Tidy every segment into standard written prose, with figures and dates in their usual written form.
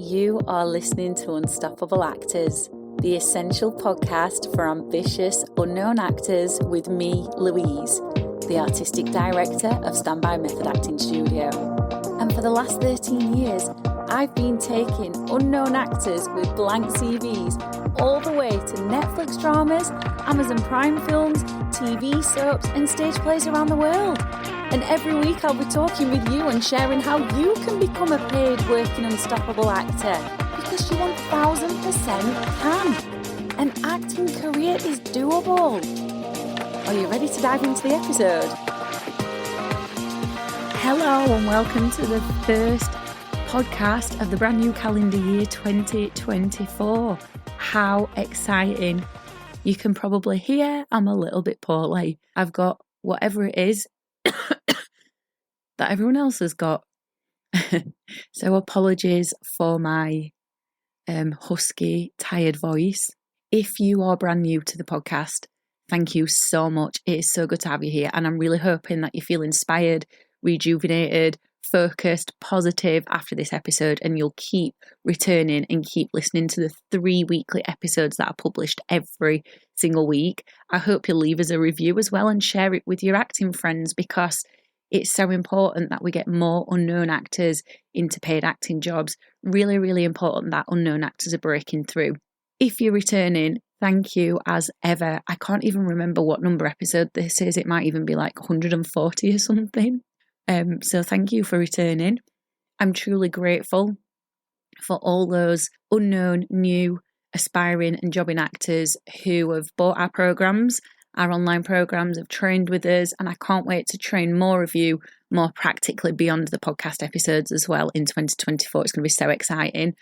You are listening to Unstoppable Actors, the essential podcast for ambitious, unknown actors with me, Louise, the artistic director of Standby Method Acting Studio. And for the last 13 years, I've been taking unknown actors with blank CVs all the way to Netflix dramas, Amazon Prime films, TV soaps, and stage plays around the world. And every week I'll be talking with you and sharing how you can become a paid working unstoppable actor, because you 1000% can. An acting career is doable. Are you ready to dive into the episode? Hello and welcome to the first podcast of the brand new calendar year 2024. How exciting. You can probably hear I'm a little bit poorly. I've got whatever it is that everyone else has got. So apologies for my husky, tired voice. If you are brand new to the podcast, thank you so much. It is so good to have you here. And I'm really hoping that you feel inspired, rejuvenated, focused, positive after this episode, and you'll keep returning and keep listening to the 3 weekly episodes that are published every single week. I hope you'll leave us a review as well and share it with your acting friends, because it's so important that we get more unknown actors into paid acting jobs. Really, really important that unknown actors are breaking through. If you're returning, thank you as ever. I can't even remember what number episode this is. It might even be like 140 or something. So thank you for returning. I'm truly grateful for all those unknown, new, aspiring and jobbing actors who have bought our programs. Our online programs have trained with us, and I can't wait to train more of you more practically beyond the podcast episodes as well in 2024. It's going to be so exciting.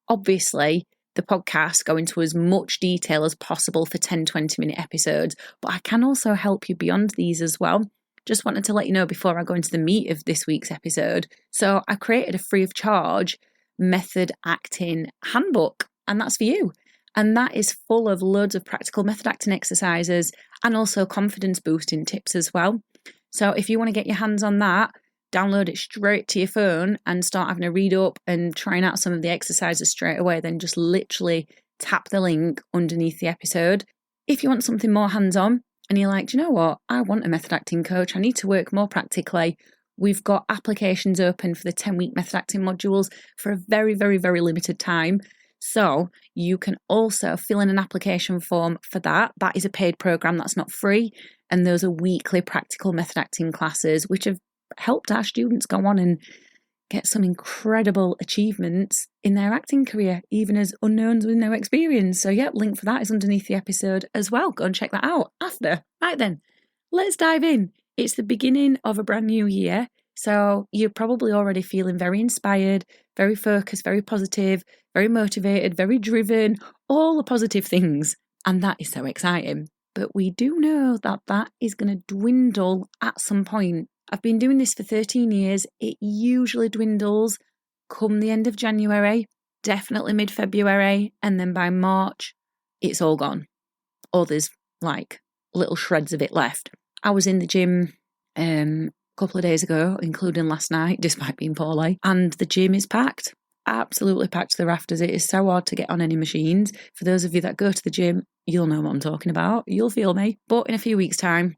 Obviously, the podcasts go into as much detail as possible for 10-20 minute episodes, but I can also help you beyond these as well. Just wanted to let you know before I go into the meat of this week's episode. So I created a free of charge method acting handbook, and that's for you. And that is full of loads of practical method acting exercises and also confidence boosting tips as well. So if you want to get your hands on that, download it straight to your phone and start having a read up and trying out some of the exercises straight away, then just literally tap the link underneath the episode. If you want something more hands-on and you're like, do you know what? I want a method acting coach. I need to work more practically. We've got applications open for the 10-week method acting modules for a very, very, very limited time. So you can also fill in an application form for that. That is a paid program, that's not free. And those are weekly practical method acting classes, which have helped our students go on and get some incredible achievements in their acting career, even as unknowns with no experience. So yeah, link for that is underneath the episode as well. Go and check that out after. Right then, let's dive in. It's the beginning of a brand new year. So you're probably already feeling very inspired, very focused, very positive, very motivated, very driven, all the positive things. And that is so exciting. But we do know that that is going to dwindle at some point. I've been doing this for 13 years. It usually dwindles come the end of January, definitely mid-February, and then by March, it's all gone. Or there's like little shreds of it left. I was in the gym couple of days ago, including last night, despite being poorly, and the gym is packed, absolutely packed to the rafters. It is so hard to get on any machines. For those of you that go to the gym, you'll know what I'm talking about. You'll feel me. But in a few weeks' time,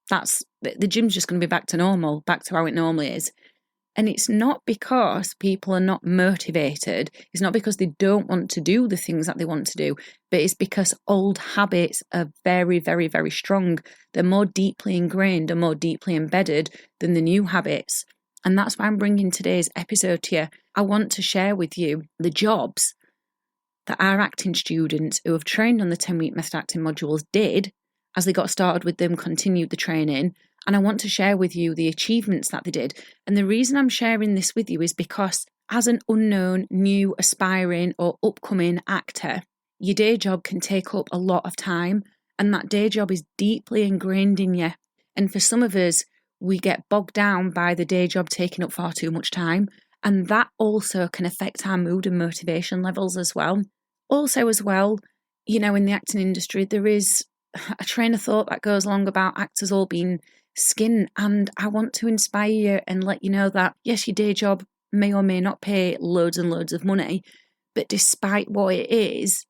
the gym's just going to be back to normal, back to how it normally is. And it's not because people are not motivated. It's not because they don't want to do the things that they want to do, but it's because old habits are very, very, very strong. They're more deeply ingrained and more deeply embedded than the new habits. And that's why I'm bringing today's episode to you. I want to share with you the jobs that our acting students who have trained on the 10-week method acting modules did as they got started with them, continued the training. And I want to share with you the achievements that they did. And the reason I'm sharing this with you is because as an unknown, new, aspiring or upcoming actor, your day job can take up a lot of time. And that day job is deeply ingrained in you. And for some of us, we get bogged down by the day job taking up far too much time. And that also can affect our mood and motivation levels as well. Also as well, you know, in the acting industry, there is a train of thought that goes along about actors all being skin, and I want to inspire you and let you know that yes, your day job may or may not pay loads and loads of money, but despite what it is,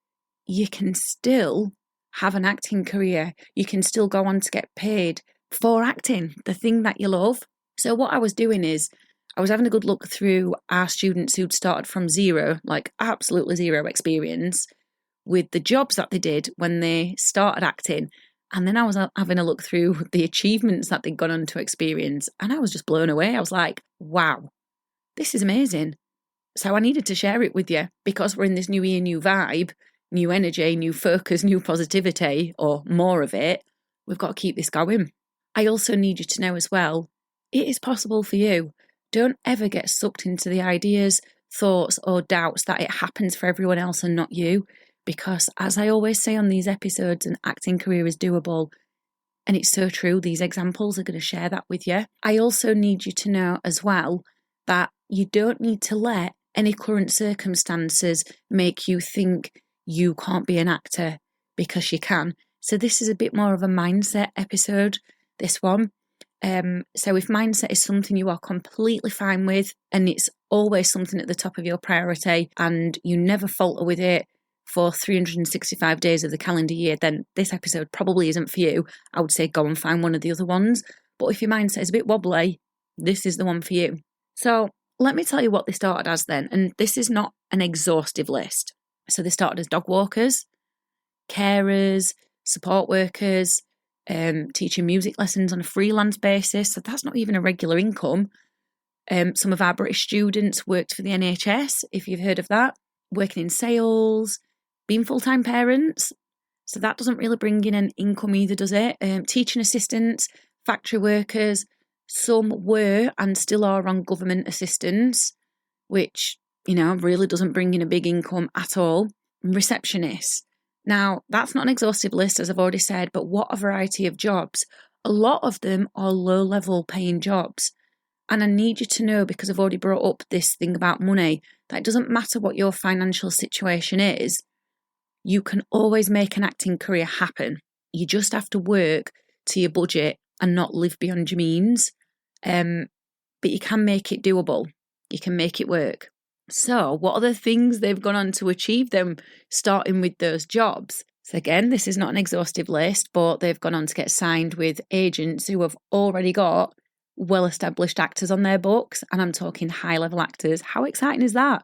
you can still have an acting career. You can still go on to get paid for acting, the thing that you love. So what I was doing is I was having a good look through our students who'd started from zero, like absolutely zero experience, with the jobs that they did when they started acting. And then I was having a look through the achievements that they'd gone on to experience. And I was just blown away. I was like, wow, this is amazing. So I needed to share it with you because we're in this new year, new vibe, new energy, new focus, new positivity, or more of it. We've got to keep this going. I also need you to know as well, it is possible for you. Don't ever get sucked into the ideas, thoughts, or doubts that it happens for everyone else and not you. Because as I always say on these episodes, an acting career is doable. And it's so true. These examples are going to share that with you. I also need you to know as well that you don't need to let any current circumstances make you think you can't be an actor, because you can. So this is a bit more of a mindset episode, this one. So if mindset is something you are completely fine with and it's always something at the top of your priority and you never falter with it for 365 days of the calendar year, then this episode probably isn't for you. I would say go and find one of the other ones. But if your mindset is a bit wobbly, this is the one for you. So let me tell you what they started as then. And this is not an exhaustive list. So they started as dog walkers, carers, support workers, teaching music lessons on a freelance basis. So that's not even a regular income. Some of our British students worked for the NHS, if you've heard of that, working in sales, being full-time parents. So that doesn't really bring in an income either, does it? Teaching assistants, factory workers. Some were and still are on government assistance, which, really doesn't bring in a big income at all. Receptionists. Now, that's not an exhaustive list, as I've already said, but what a variety of jobs. A lot of them are low-level paying jobs. And I need you to know, because I've already brought up this thing about money, that it doesn't matter what your financial situation is, you can always make an acting career happen. You just have to work to your budget and not live beyond your means. But you can make it doable. You can make it work. So what are the things they've gone on to achieve them, starting with those jobs? So again, this is not an exhaustive list, but they've gone on to get signed with agents who have already got well-established actors on their books. And I'm talking high-level actors. How exciting is that?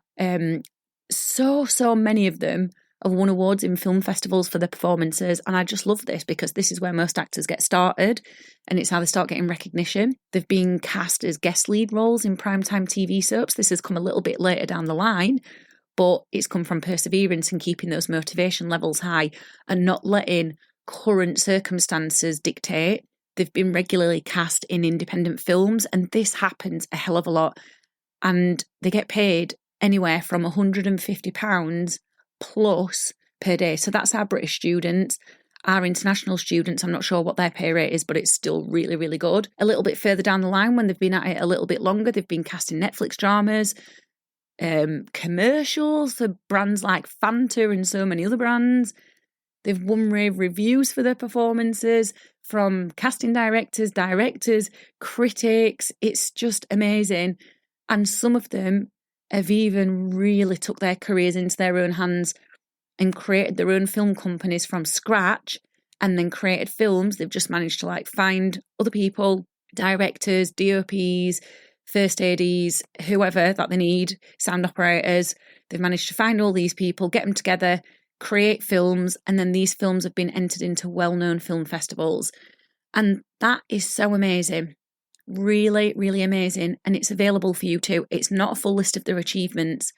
So many of them have won awards in film festivals for their performances. And I just love this because this is where most actors get started and it's how they start getting recognition. They've been cast as guest lead roles in primetime TV soaps. This has come a little bit later down the line, but it's come from perseverance and keeping those motivation levels high and not letting current circumstances dictate. They've been regularly cast in independent films, and this happens a hell of a lot. And they get paid anywhere from £150 plus per day. So that's our British students. Our international students, I'm not sure what their pay rate is, but it's still really, really good. A little bit further down the line, when they've been at it a little bit longer, they've been cast in Netflix dramas, commercials for brands like Fanta and so many other brands. They've won rave reviews for their performances from casting directors, critics. It's just amazing. And some of them have even really took their careers into their own hands and created their own film companies from scratch and then created films. They've just managed to find other people, directors, DOPs, first ADs, whoever that they need, sound operators. They've managed to find all these people, get them together, create films, and then these films have been entered into well-known film festivals. And that is so amazing. Really, really amazing. And it's available for you too. It's not a full list of their achievements.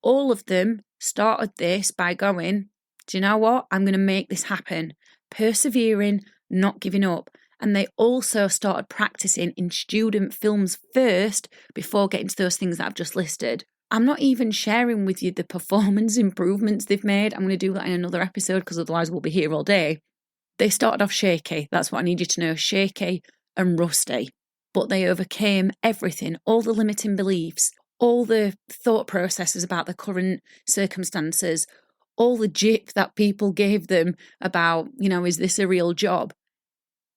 All of them started this by going, do you know what? I'm going to make this happen. Persevering, not giving up. And they also started practicing in student films first before getting to those things that I've just listed. I'm not even sharing with you the performance improvements they've made. I'm going to do that in another episode because otherwise we'll be here all day. They started off shaky. That's what I need you to know. Shaky and rusty. But they overcame everything, all the limiting beliefs, all the thought processes about the current circumstances, all the jip that people gave them about, is this a real job?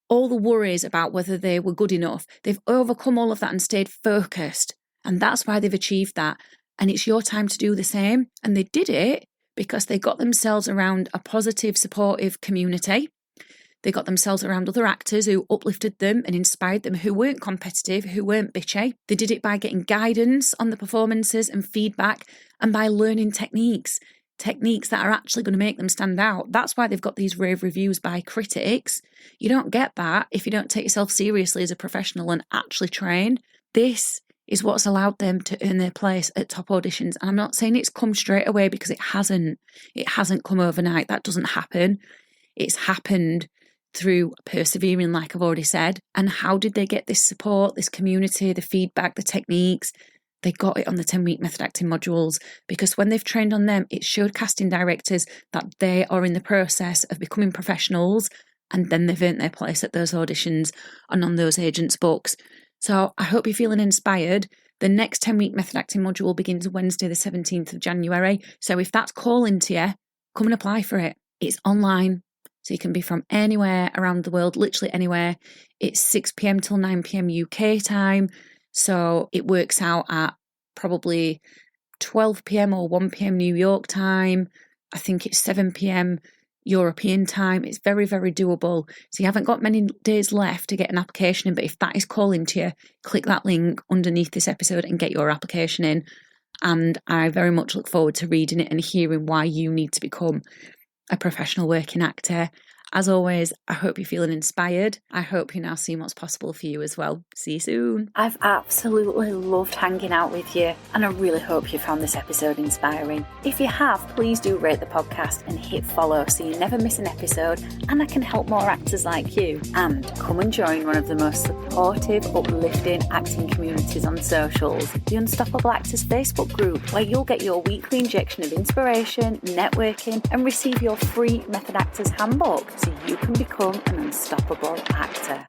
All the worries about whether they were good enough. They've overcome all of that and stayed focused. And that's why they've achieved that. And it's your time to do the same. And they did it because they got themselves around a positive, supportive community. They got themselves around other actors who uplifted them and inspired them, who weren't competitive, who weren't bitchy. They did it by getting guidance on the performances and feedback, and by learning techniques that are actually going to make them stand out. That's why they've got these rave reviews by critics. You don't get that if you don't take yourself seriously as a professional and actually train. This is what's allowed them to earn their place at top auditions. And I'm not saying it's come straight away, because it hasn't. It hasn't come overnight. That doesn't happen. It's happened through persevering, like I've already said. And how did they get this support, this community, the feedback, the techniques? They got it on the 10-week method acting modules, because when they've trained on them, it showed casting directors that they are in the process of becoming professionals, and then they've earned their place at those auditions and on those agents' books. So I hope you're feeling inspired. The next 10-week method acting module begins Wednesday, the 17th of January. So if that's calling to you, come and apply for it. It's online. So you can be from anywhere around the world, literally anywhere. It's 6 p.m. till 9 p.m. UK time. So it works out at probably 12 p.m. or 1 p.m. New York time. I think it's 7 p.m. European time. It's very, very doable. So you haven't got many days left to get an application in. But if that is calling to you, click that link underneath this episode and get your application in. And I very much look forward to reading it and hearing why you need to become a professional working actor. As always, I hope you're feeling inspired. I hope you're now seeing what's possible for you as well. See you soon. I've absolutely loved hanging out with you, and I really hope you found this episode inspiring. If you have, please do rate the podcast and hit follow so you never miss an episode, and I can help more actors like you. And come and join one of the most supportive, uplifting acting communities on socials, the Unstoppable Actors Facebook group, where you'll get your weekly injection of inspiration, networking, and receive your free Method Actors handbook, so you can become an unstoppable actor.